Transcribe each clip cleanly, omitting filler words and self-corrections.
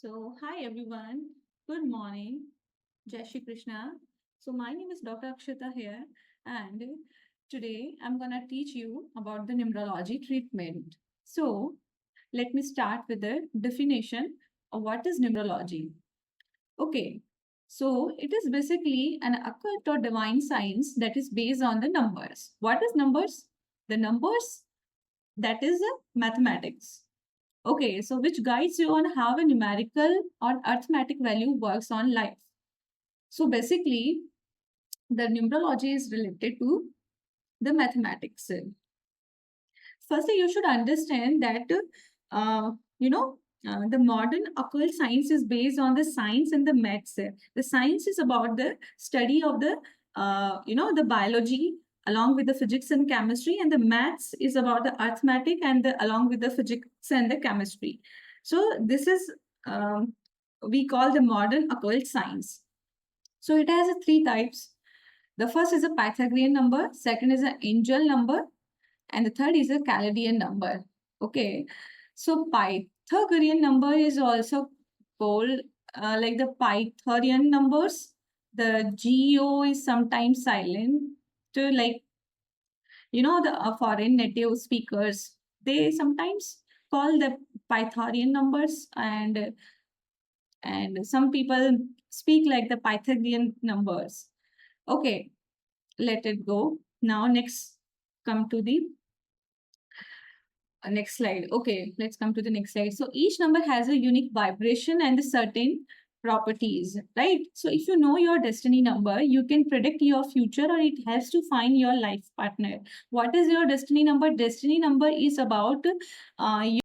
Hi everyone. Good morning. Jai Shri Krishna. My name is Dr. Akshita here, and today I'm gonna teach you about the numerology treatment. Let me start with the definition of what is numerology. Okay, it is basically an occult or divine science that is based on the numbers. What is numbers? The numbers, that is mathematics. Okay, so which guides you on how a numerical or arithmetic value works on life. So basically, the numerology is related to the mathematics. Firstly, you should understand that uh, you know the modern occult science is based on the science and the maths. The science is about the study of the the biology along with the physics and chemistry, and the maths is about the arithmetic and the along with the physics and the chemistry. So this is we call the modern occult science. So it has three types. The first is a Pythagorean number, second is an angel number, and the third is a Chaldean number. Okay, so Pythagorean number is also called like the Pythagorean numbers. The GO is sometimes silent. To like the foreign native speakers, they sometimes call the Pythagorean numbers, and some people speak like the Pythagorean numbers. Okay, let it go. Now next, come to the next slide. Okay, let's come to the next slide. So each number has a unique vibration and a certain properties, right? So if you know your destiny number, you can predict your future, or it helps to find your life partner. What is your destiny number? Destiny number is about you.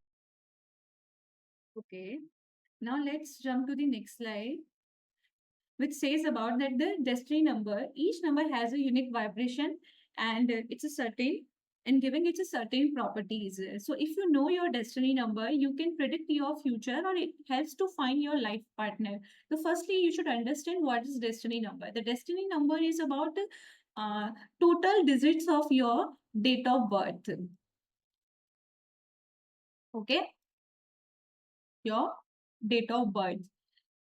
Okay, now let's jump to the next slide, which says about that the destiny number, each number has a unique vibration, and it's a certain and giving it a certain properties. So if you know your destiny number, you can predict your future, or it helps to find your life partner. So firstly, you should understand what is destiny number. The destiny number is about total digits of your date of birth. Okay, your date of birth.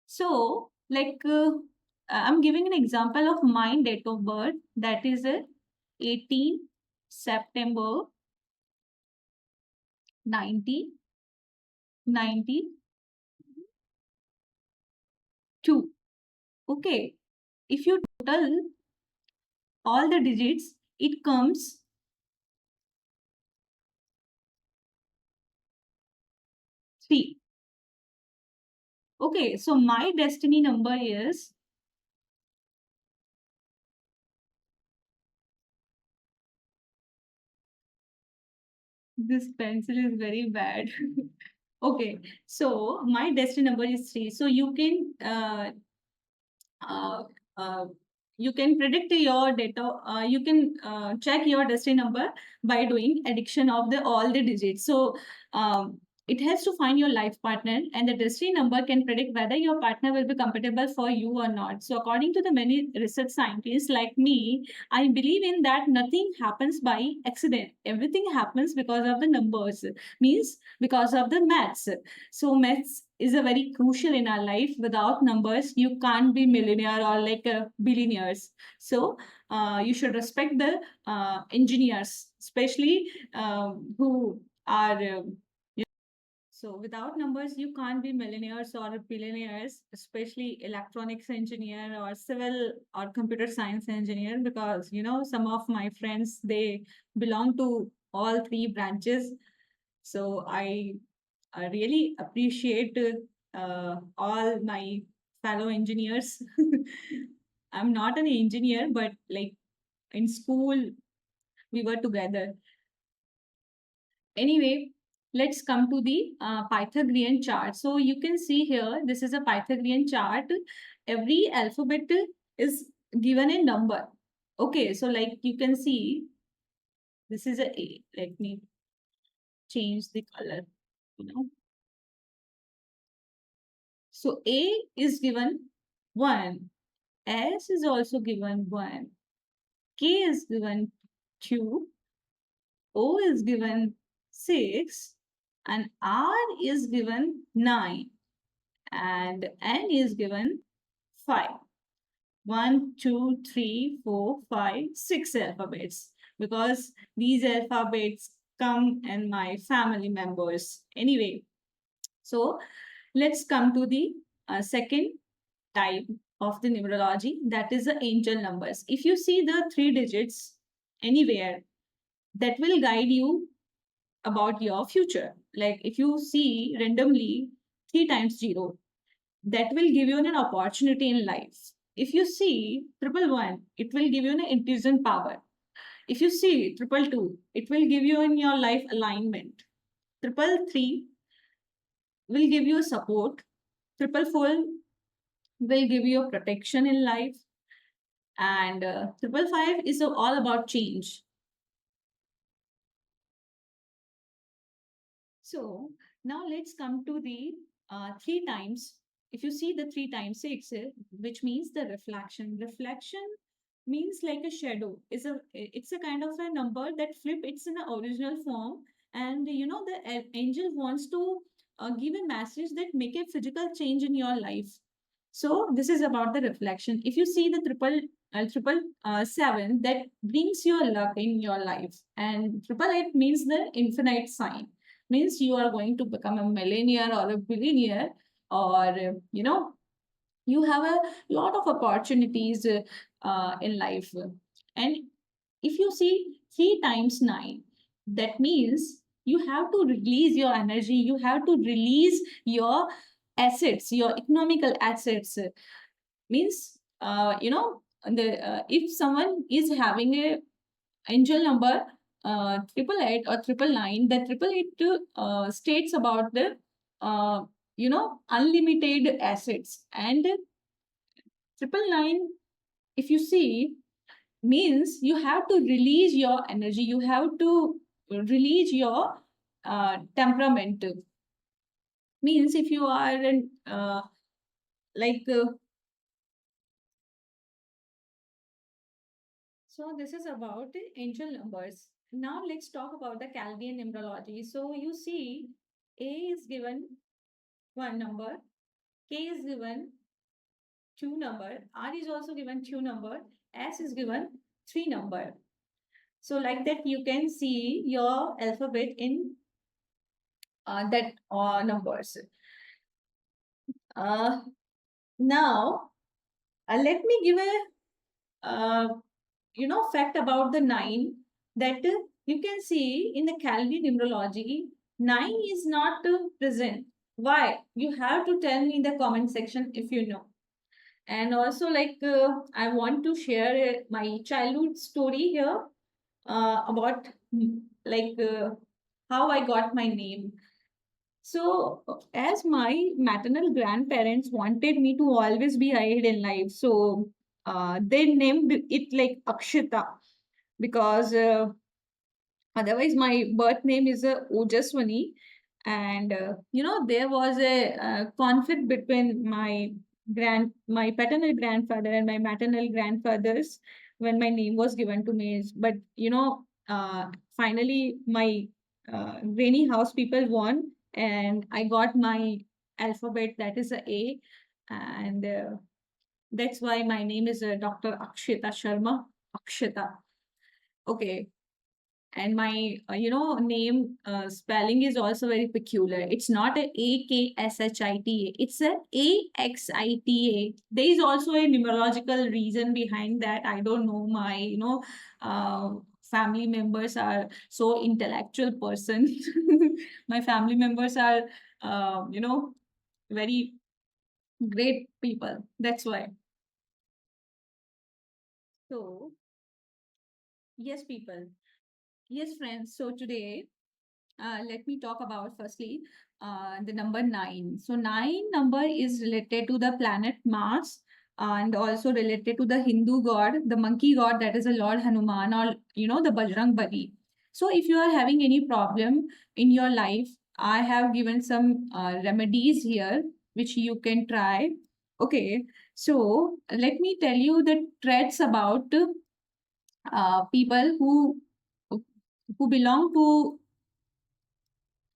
So, I'm giving an example of my date of birth, that is 18 September 1992. Okay, if you total all the digits, it comes 3. Okay, so my destiny number is, this pencil is very bad. Okay, so my destiny number is 3. So uh, uh, you can predict your data. You can check your destiny number by doing addition of the all the digits. So it helps to find your life partner, and the destiny number can predict whether your partner will be compatible for you or not. So according to the many research scientists like me, I believe in that nothing happens by accident. Everything happens because of the numbers, means because of the maths. So maths is a very crucial in our life. Without numbers, you can't be millionaire or like billionaires. So you should respect the engineers, especially who are. So without numbers, you can't be millionaires or billionaires, especially electronics engineer or civil or computer science engineer, because some of my friends, they belong to all three branches. So I really appreciate all my fellow engineers. I'm not an engineer, but like in school, we were together. Anyway, let's come to the Pythagorean chart. So you can see here, this is a Pythagorean chart. Every alphabet is given a number. Okay, so like you can see, this is a A. Let me change the color, you know. So A is given 1. S is also given 1. K is given 2. O is given 6. And R is given 9. and N is given 5. 1, 2, 3, 4, 5, 6 alphabets, because these alphabets come in my family members. Anyway, so let's come to the second type of the numerology, that is the angel numbers. If you see the three digits anywhere, that will guide you about your future. Like if you see randomly 3 times 0, that will give you an opportunity in life. If you see triple one, it will give you an intuition power. If you see triple two, it will give you in your life alignment. Triple three will give you support. Triple four will give you protection in life. And triple five is all about change. So now let's come to the three times. If you see the 3 times 6, which means the reflection. Reflection means like a shadow. It's a kind of a number that flip it's in the original form, and you know the angel wants to give a message that make a physical change in your life. So this is about the reflection. If you see the triple seven, that brings your luck in your life, and triple eight means the infinite sign, means you are going to become a millionaire or a billionaire, or you have a lot of opportunities in life. And if you see 3 times 9, that means you have to release your energy, you have to release your assets, your economical assets. Means the if someone is having a angel number triple eight or triple nine, that triple eight states about the unlimited assets, and triple nine, if you see, means you have to release your energy, you have to release your temperament. Means if you are in like so this is about the angel numbers. Now let's talk about the Chaldean numerology. So you see, A is given one number, K is given two number, R is also given two number, S is given three number. So like that, you can see your alphabet in that numbers. Uh, Now, let me give a fact about the nine, that you can see in the Chaldean numerology, nine is not present. Why? You have to tell me in the comment section if you know. And also, like I want to share my childhood story here about like how I got my name. So, as my maternal grandparents wanted me to always be ahead in life, so they named it like Akshita, because otherwise my birth name is Ojaswani, and there was a conflict between my paternal grandfather and my maternal grandfathers when my name was given to me. But finally my granny house people won, and I got my alphabet, that is A, and that's why my name is Dr. Akshita Sharma. Akshita. Okay, and my name spelling is also very peculiar. It's not A-K-S-H-I-T-A, it's A-X-I-T-A. There is also a numerological reason behind that. I don't know, my family members are so intellectual person. My family members are very great people, that's why. So yes, people, yes friends, so today let me talk about firstly the number 9. So 9 number is related to the planet Mars, and also related to the Hindu god, the monkey god, that is a Lord Hanuman, or the Bajrang Bali. So if you are having any problem in your life, I have given some remedies here which you can try. Okay, so let me tell you the traits about people who belong to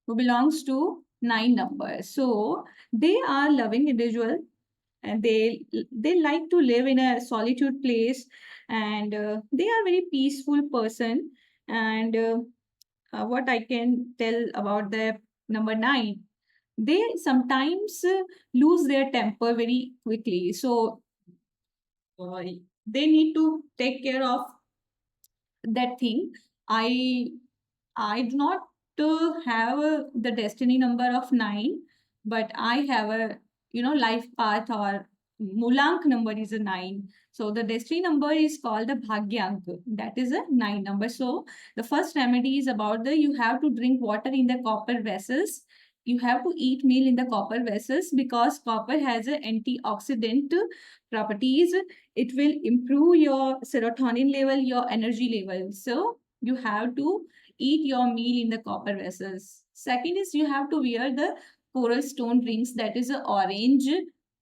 who belongs to nine numbers. So they are loving individual, and they like to live in a solitude place, and they are very peaceful person. And what I can tell about the number nine, they sometimes lose their temper very quickly. So uh, they need to take care of that thing. I do not have the destiny number of nine, but I have a life path, or Mulank number is a nine. So the destiny number is called the Bhagyank. That is a nine number. So the first remedy is about the you have to drink water in the copper vessels. You have to eat meal in the copper vessels because copper has a antioxidant properties. It will improve your serotonin level, your energy level. So you have to eat your meal in the copper vessels. Second is you have to wear the coral stone rings, that is a orange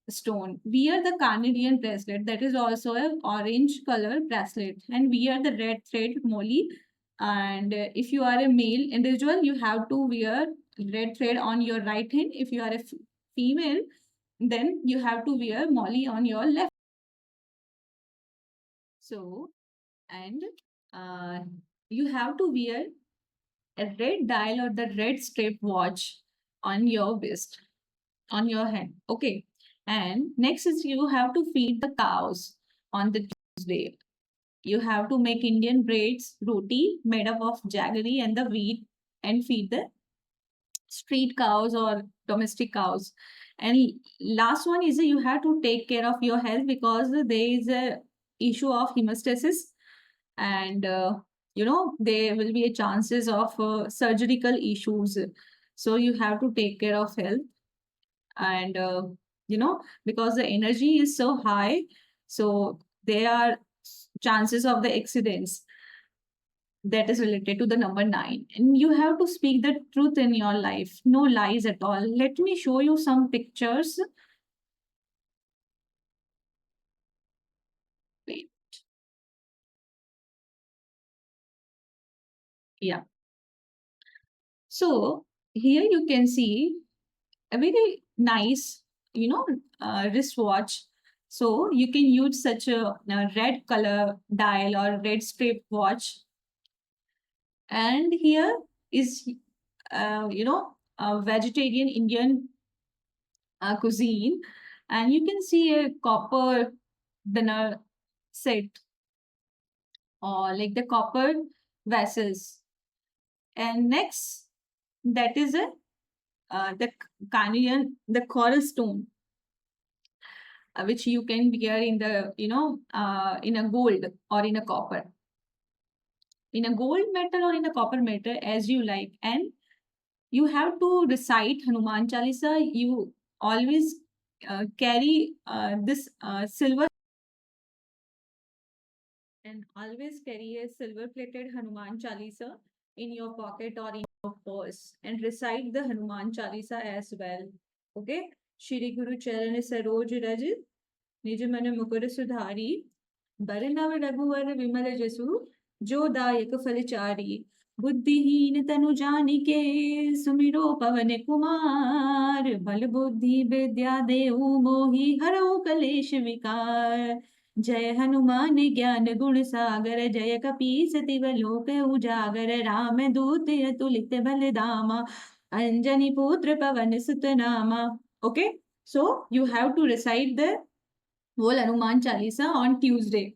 stone. Wear the carnelian bracelet, that is also a orange color bracelet, and wear the red thread molly. And if you are a male individual, you have to wear red thread on your right hand. If you are a female, then you have to wear molly on your left. So, and uh, you have to wear a red dial or the red strap watch on your wrist, on your hand. Okay. And next is you have to feed the cows on the Tuesday. You have to make Indian braids, roti made up of jaggery and the wheat, and feed the street cows or domestic cows. And last one is you have to take care of your health because there is a issue of hemostasis, and there will be a chances of surgical issues. So you have to take care of health, and because the energy is so high, so there are chances of the accidents that is related to the number nine. And you have to speak the truth in your life, no lies at all. Let me show you some pictures. Wait. Yeah. So here you can see a very nice, wristwatch. So you can use such a red color dial or red strip watch. And here is, a vegetarian Indian cuisine, and you can see a copper dinner set, or like the copper vessels. And next, that is a the carnelian, the coral stone, which you can wear in the in a gold or in a copper, in a gold metal or in a copper metal as you like. And you have to recite Hanuman Chalisa. You always carry this silver, and always carry a silver plated Hanuman Chalisa in your pocket or in your purse, and recite the Hanuman Chalisa as well. Okay? Shri Guru Charan Saroj Raj निज मन मुकुर सुधारी बरनव रघुवर विमल जसु जो दायक फलचारी बुद्धिहीन तनु जानिके सुमिरो पवन कुमार बल बुद्धि विद्या देहु मोहि हरऊ कलेश विकार जय हनुमान ज्ञान गुण सागर जय कपीस तिव लोक उजागर राम दूत अतुलित बल धामा अंजनी पुत्र पवन सुत नामा. Okay, so you have to recite the whole Hanuman Chalisa on Tuesday.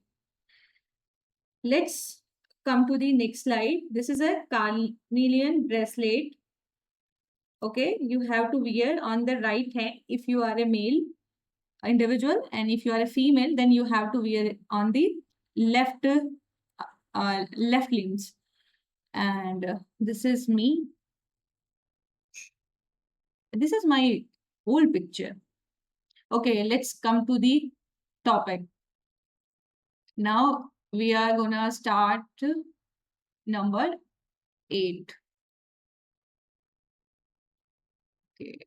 Let's come to the next slide. This is a carnelian bracelet. Okay, you have to wear on the right hand if you are a male individual, and if you are a female, then you have to wear it on the left left limbs. And this is me. This is my old picture. Okay, let's come to the topic. Now we are gonna start number 8. Okay.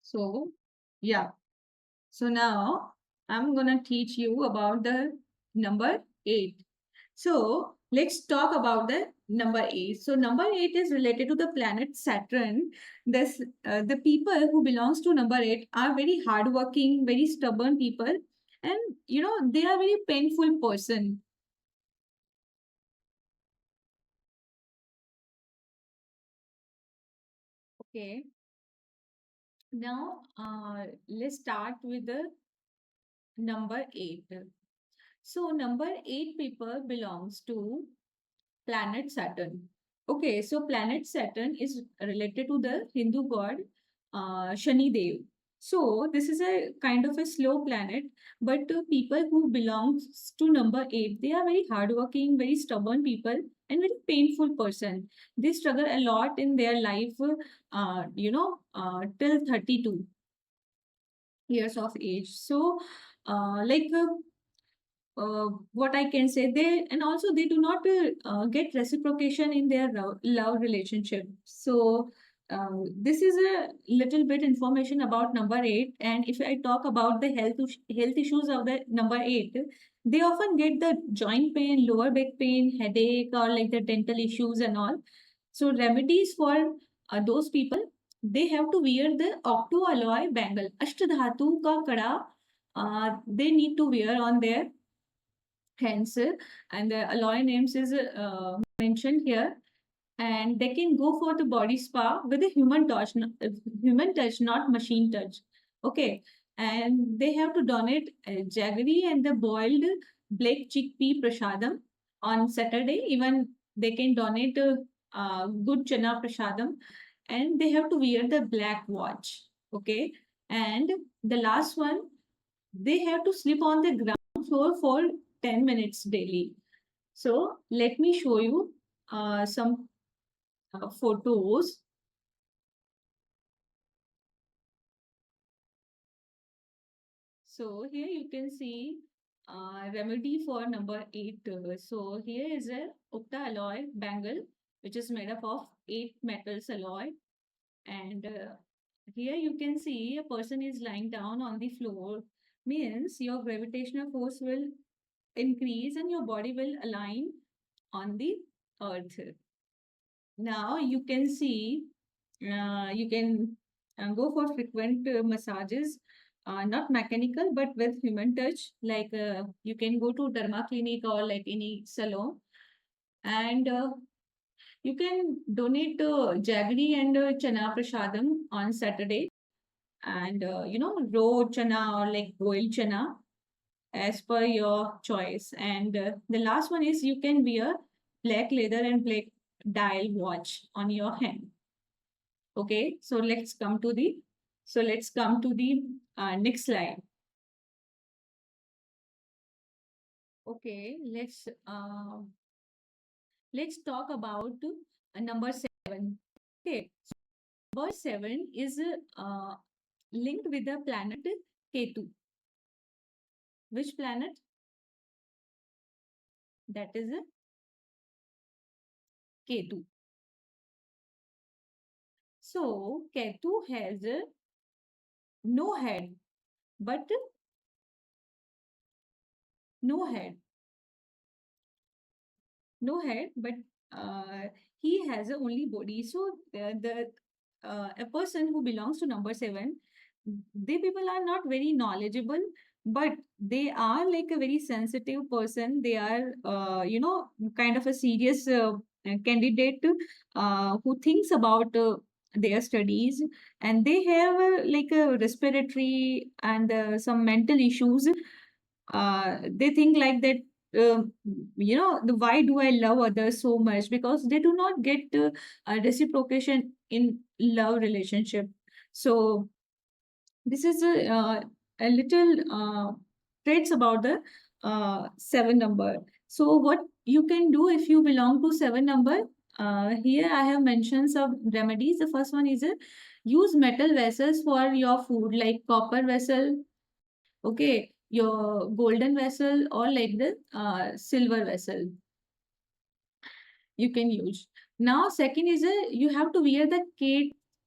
So, yeah. So now I'm gonna teach you about the number 8. So let's talk about the number 8. So number 8 is related to the planet Saturn. The people who belongs to number 8 are very hardworking, very stubborn people, and they are very painful person. Okay. Now let's start with the number 8. So number 8 people belongs to planet Saturn. Okay, so planet Saturn is related to the Hindu god Shani Dev. So this is a kind of a slow planet, but people who belongs to number 8, they are very hardworking, very stubborn people, and very painful person. They struggle a lot in their life, till 32 years of age. So, like what I can say, they and also they do not get reciprocation in their love relationship. So this is a little bit information about number 8. And if I talk about the health issues of the number 8, they often get the joint pain, lower back pain, headache, or like the dental issues and all. So remedies for those people, they have to wear the octo alloy bangle, ashtadhatu ka kada. They need to wear on their hands, and the alloy names is mentioned here, and they can go for the body spa with a human touch, not machine touch. Okay, and they have to donate jaggery and the boiled black chickpea prasadam on Saturday. Even they can donate good chana prasadam, and they have to wear the black watch. Okay, and the last one, they have to sleep on the ground floor for 10 minutes daily. So let me show you some photos. So here you can see remedy for number 8. So here is a Ukta alloy bangle, which is made up of 8 metals alloy. And here you can see a person is lying down on the floor. Means your gravitational force will increase and your body will align on the earth. Now you can see, you can go for frequent massages, not mechanical, but with human touch. Like you can go to derma clinic or like any salon, and you can donate jaggery and chana prasadam on Saturday, and raw chana or like boiled chana as per your choice. And the last one is you can wear black leather and black dial watch on your hand. Okay, so let's come to the next slide. Okay, let's talk about number 7. Okay, number 7 is linked with the planet Ketu. Which planet? That is Ketu. So Ketu has no head, but no head, no head, but he has a only body. So the a person who belongs to number 7, they people are not very knowledgeable, but they are like a very sensitive person. They are kind of a serious candidate who thinks about their studies, and they have like a respiratory and some mental issues. They think like that, why do I love others so much? Because they do not get reciprocation in love relationship. So this is a little traits about the 7 number. So what you can do if you belong to 7 number, here I have mentioned some remedies. The first one is use metal vessels for your food, like copper vessel, okay, your golden vessel, or like the silver vessel you can use. Now second is you have to wear the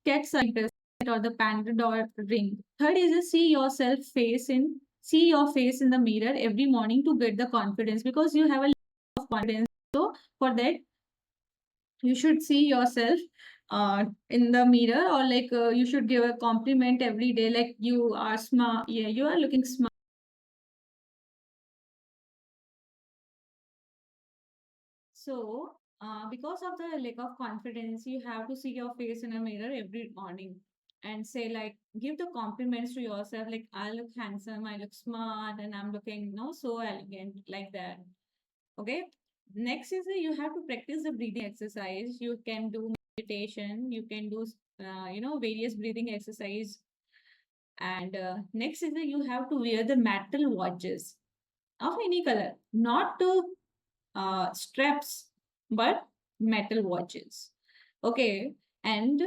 cat's eye bracelet or the pandora ring. Third is see yourself face in see your face in the mirror every morning to get the confidence, because you have a lot of confidence. So for that, you should see yourself in the mirror, or like you should give a compliment every day, like you are smart, yeah, you are looking smart. So because of the lack of confidence, you have to see your face in a mirror every morning and say, like, give the compliments to yourself, like, I look handsome, I look smart, and I'm looking, so elegant, like that. Okay. Next is that you have to practice the breathing exercise. You can do meditation, you can do various breathing exercise. And next is that you have to wear the metal watches of any color, not to straps, but metal watches. Okay. And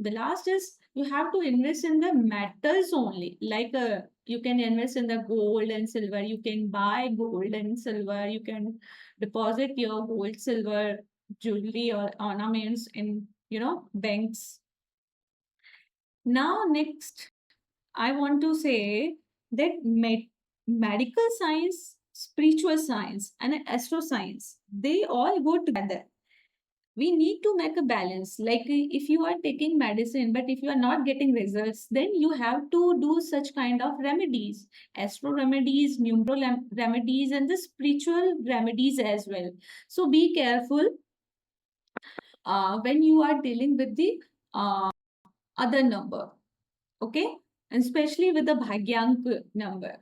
the last is you have to invest in the metals only. Like you can invest in the gold and silver. You can buy gold and silver. You can deposit your gold, silver, jewelry or ornaments in banks. Now, next, I want to say that medical science, spiritual science, and astroscience, they all go together. We need to make a balance. Like if you are taking medicine, but if you are not getting results, then you have to do such kind of remedies, astro remedies, remedies, and the spiritual remedies as well. So be careful when you are dealing with the other number. Okay, and especially with the bhagyank number.